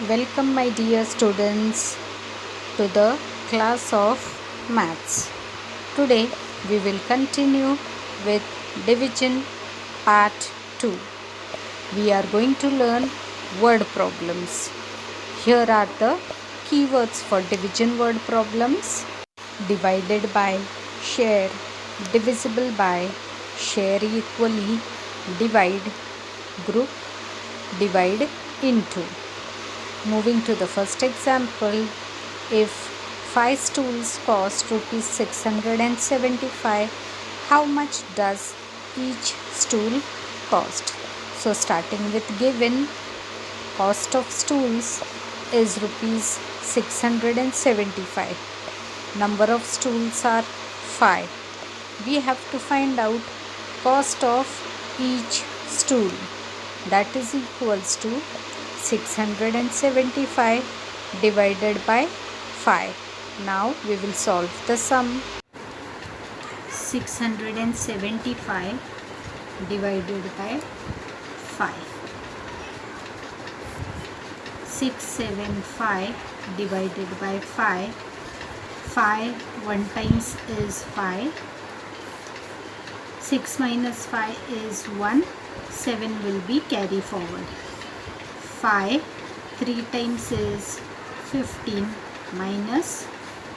Welcome, my dear students, to the class of maths. Today we will continue with division part 2. We are going to learn word problems. Here are the keywords for division word problems: divided by, share, divisible by, share equally, divide, group, divide into. Moving to the first example, if 5 stools cost rupees 675, how much does each stool cost? So starting with given, cost of stools is rupees 675. Number of stools are 5. We have to find out cost of each stool. That is equals to 675 divided by 5. Now we will solve the sum. 675 divided by 5. 675 divided by 5. 5 1 times is 5. 6 minus 5 is 1. 7 will be carry forward. 5 3 times is 15 minus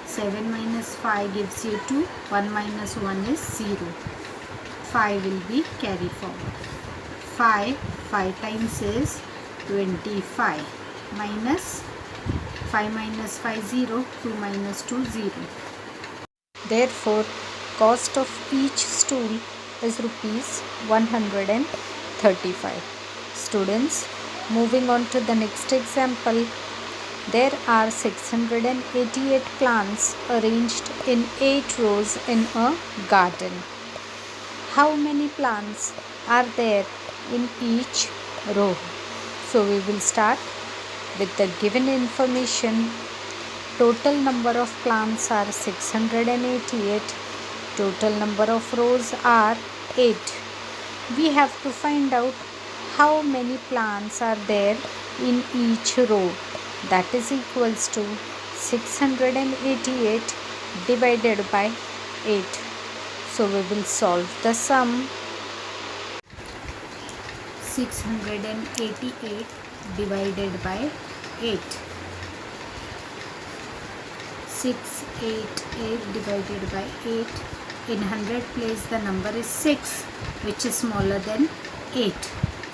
7 minus 5 gives you 2. 1 minus 1 is 0. 5 will be carry forward. 5 times is 25 minus 5 minus 5 0. 2 minus 2 0. Therefore, cost of each stool is rupees 135. Students, moving on to the next example, there are 688 plants arranged in 8 rows in a garden. How many plants are there in each row? So we will start with the given information. Total number of plants are 688. Total number of rows are 8. We have to find out how many plants are there in each row. That is equals to 688 divided by 8. So we will solve the sum. 688 divided by 8. 688 divided by 8. In 100 place the number is 6, which is smaller than 8.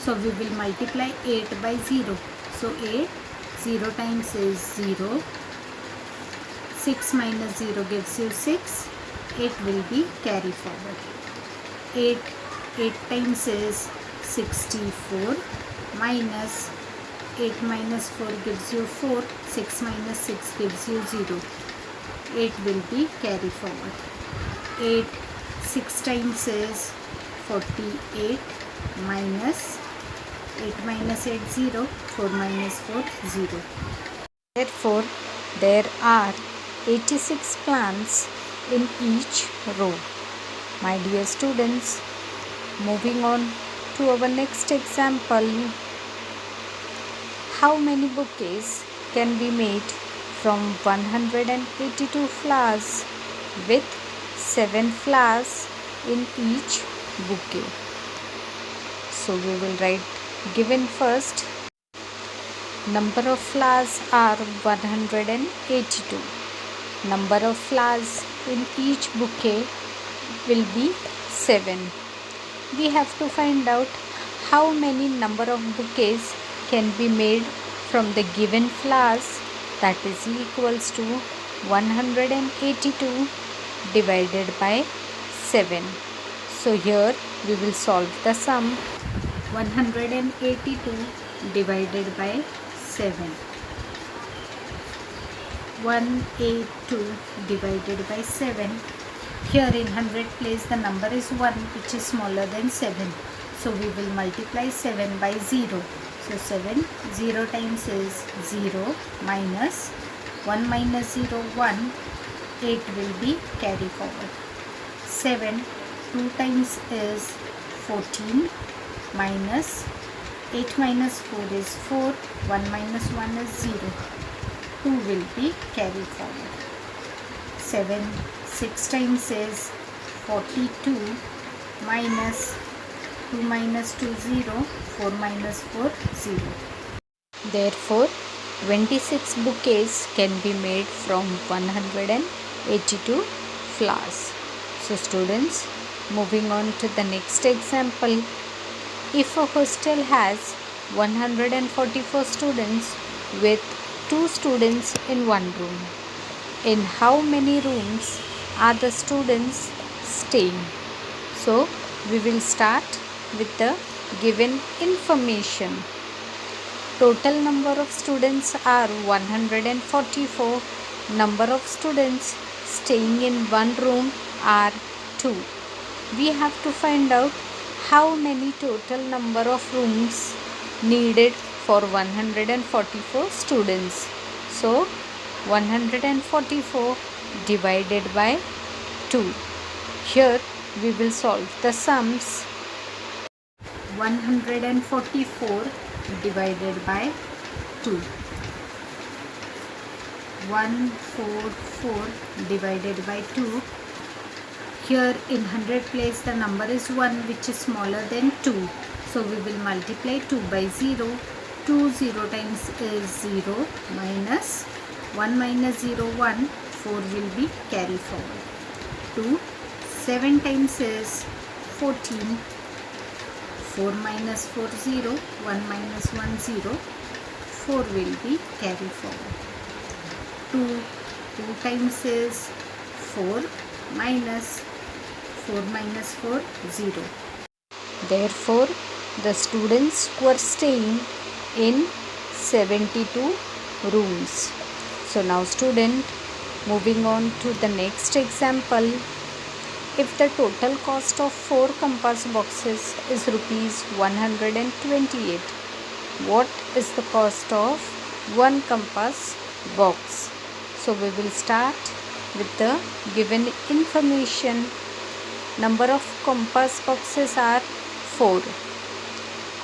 So we will multiply 8 by 0. So 8, 0 times is 0. 6 minus 0 gives you 6. 8 will be carry forward. 8 times is 64 minus 8 minus 4 gives you 4. 6 minus 6 gives you 0. 8 will be carry forward. 6 times is 48 minus 8 minus 8 0. 4 minus 4 0. Therefore, there are 86 plants in each row. My dear students, moving on to our next example, how many bouquets can be made from 182 flowers with 7 flowers in each bouquet? So we will write given first. Number of flowers are 182. Number of flowers in each bouquet will be 7. We have to find out how many number of bouquets can be made from the given flowers. That is equals to 182 divided by 7. So here we will solve the sum. 182 divided by 7. 182 divided by 7. Here in 100 place the number is 1, which is smaller than 7. So we will multiply 7 by 0. So 7, 0 times is 0 minus 1 minus 0, 1. 8 will be carry forward. 7, 2 times is 14 minus 8 minus 4 is 4. 1 minus 1 is 0. 2 will be carried forward. 7. 6 times is 42 minus 2 minus 2 0. 4 minus 4 0. Therefore, 26 bouquets can be made from 182 flowers. So students, moving on to the next example. If a hostel has 144 students with 2 students in one room, in how many rooms are the students staying? So we will start with the given information. Total number of students are 144. Number of students staying in one room are 2. We have to find out how many total number of rooms needed for 144 students. So 144 divided by 2. Here we will solve the sums. 144 divided by 2. 144 divided by 2. Here in 100 place the number is 1, which is smaller than 2. So we will multiply 2 by 0. 2 0 times is 0 minus 1 minus 0 1. 4 will be carried forward. 2. 7 times is 14. 4 minus 4 0. 1 minus 1 0. 4 will be carried forward. 2 times is 4 minus 4 minus 4 0. Therefore, the students were staying in 72 rooms. So now student, moving on to the next example. If the total cost of 4 compass boxes is rupees 128, what is the cost of 1 compass box? So we will start with the given information. Number of compass boxes are 4.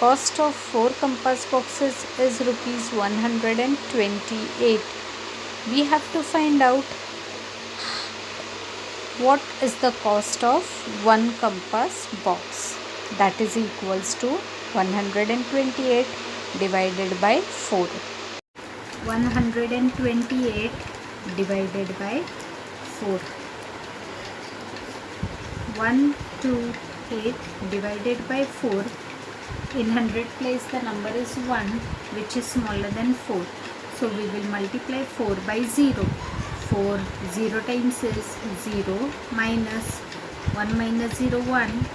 Cost of 4 compass boxes is rupees 128. We have to find out what is the cost of 1 compass box. That is equals to 128 divided by 4. 128 divided by 4. 128 divided by 4. In 100 place the number is 1, which is smaller than 4. So we will multiply 4 by 0. 4 0 times is 0 minus 1 minus 0 1.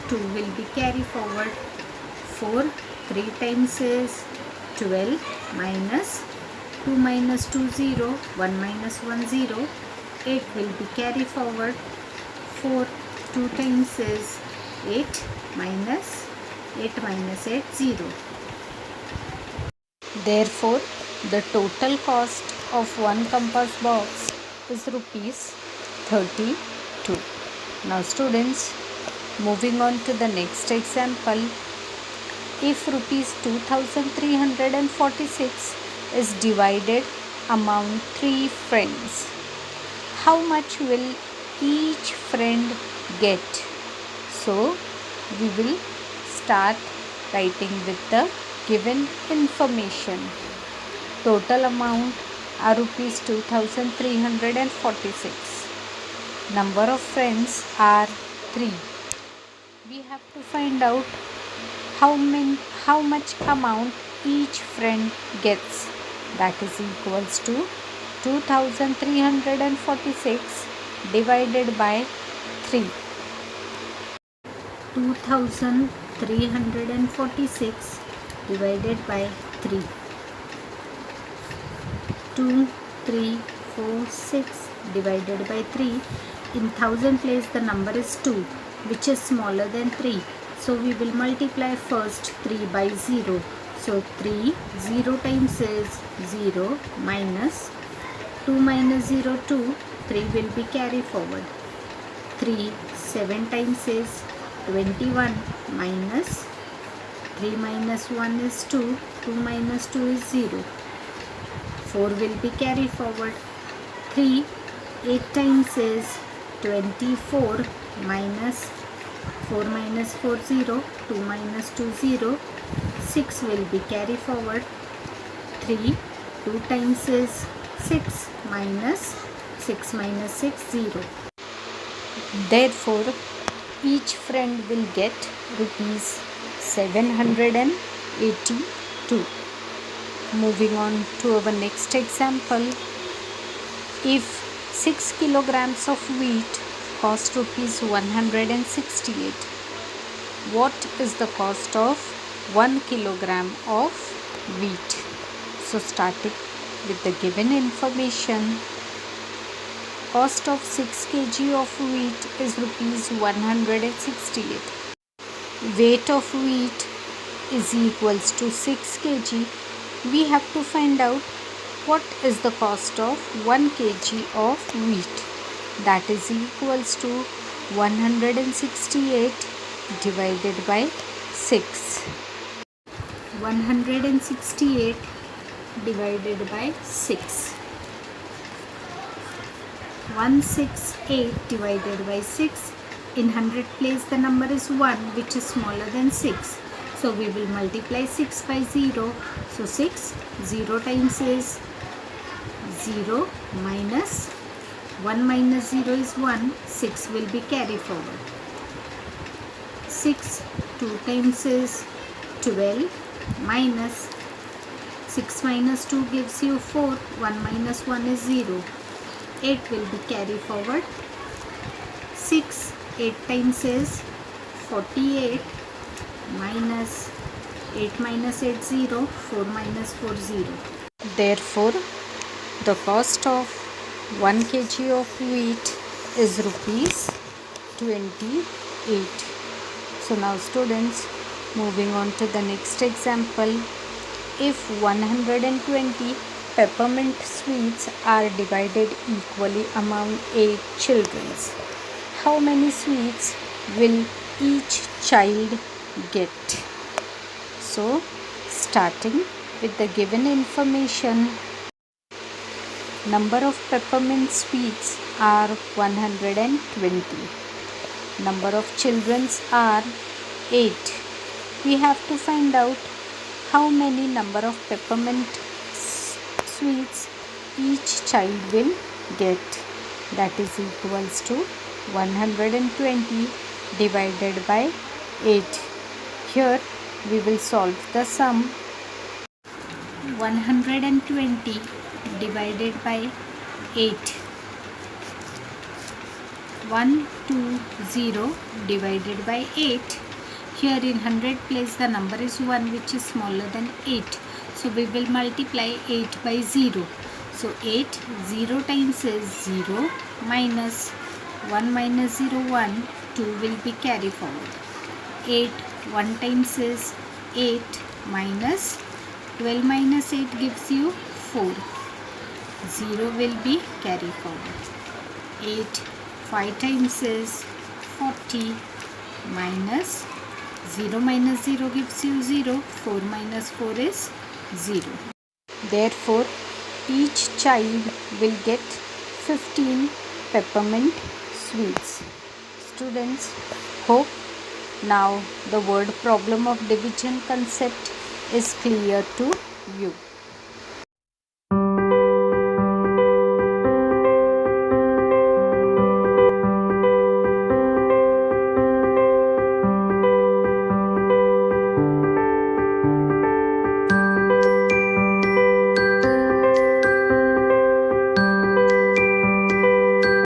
2 will be carried forward. 4 3 times is 12 minus 2 minus 2 0. 1 minus 1 0. 8 will be carried forward. 4 2 times is 8 minus 8 minus 8 0. Therefore, the total cost of 1 compass box is rupees 32. Now students, moving on to the next example. If rupees 2346 is divided among 3 friends, how much will each friend get? So we will start writing with the given information. Total amount are rupees 2346. Number of friends are 3. We have to find out how much amount each friend gets. That is equals to 2346 divided by 3. 2346 divided by 3. 2 3 4 6 divided by 3. In 1000 place the number is 2, which is smaller than 3. So we will multiply first 3 by 0. So 3 0 times is 0 minus 2 minus 0 2. 3 will be carried forward. 3 7 times is 21 minus 3 minus 1 is 2. 2 minus 2 is 0. 4 will be carried forward. 3, 8 times is 24 minus 4 minus 4 0. 2 minus 2 0. 6 will be carried forward. 3, 2 times is 6 minus 6 minus 6 0. Therefore, each friend will get rupees 782. Moving on to our next example. If 6 kilograms of wheat cost rupees 168, what is the cost of 1 kilogram of wheat? So starting with the given information, cost of 6 kg of wheat is rupees 168. Weight of wheat is equals to 6 kg. We have to find out what is the cost of 1 kg of wheat. That is equals to 168 divided by 6. 168 divided by 6. 168 divided by 6. In 100 place the number is 1, which is smaller than 6. So we will multiply 6 by 0. So 6, 0 times is 0 minus 1 minus 0 is 1. 6 will be carried forward. 6, 2 times is 12 minus 6 minus 2 gives you 4. 1 minus 1 is 0. 8 will be carried forward. 6, 8 times is 48 minus 8 minus 8 0. 4 minus 4 0. Therefore, the cost of 1 kg of wheat is rupees 28. So now students, moving on to the next example. If 120 peppermint sweets are divided equally among 8 children, how many sweets will each child get? So starting with the given information, number of peppermint sweets are 120. Number of children are 8. We have to find out how many number of peppermint sweets each child will get. That is equals to 120 divided by 8. Here we will solve the sum. 120 divided by 8. 120 divided by 8. Here in 100 place the number is 1, which is smaller than 8. So we will multiply 8 by 0. So 8, 0 times is 0 minus 1 minus 0, 1, 2 will be carried forward. 8, 1 times is 8 minus 12 minus 8 gives you 4. 0 will be carried forward. 8, 5 times is 40 minus 0 minus 0 gives you 0. 4 minus 4 is 0. Therefore, each child will get 15 peppermint sweets. Students, hope now the word problem of division concept is clear to you.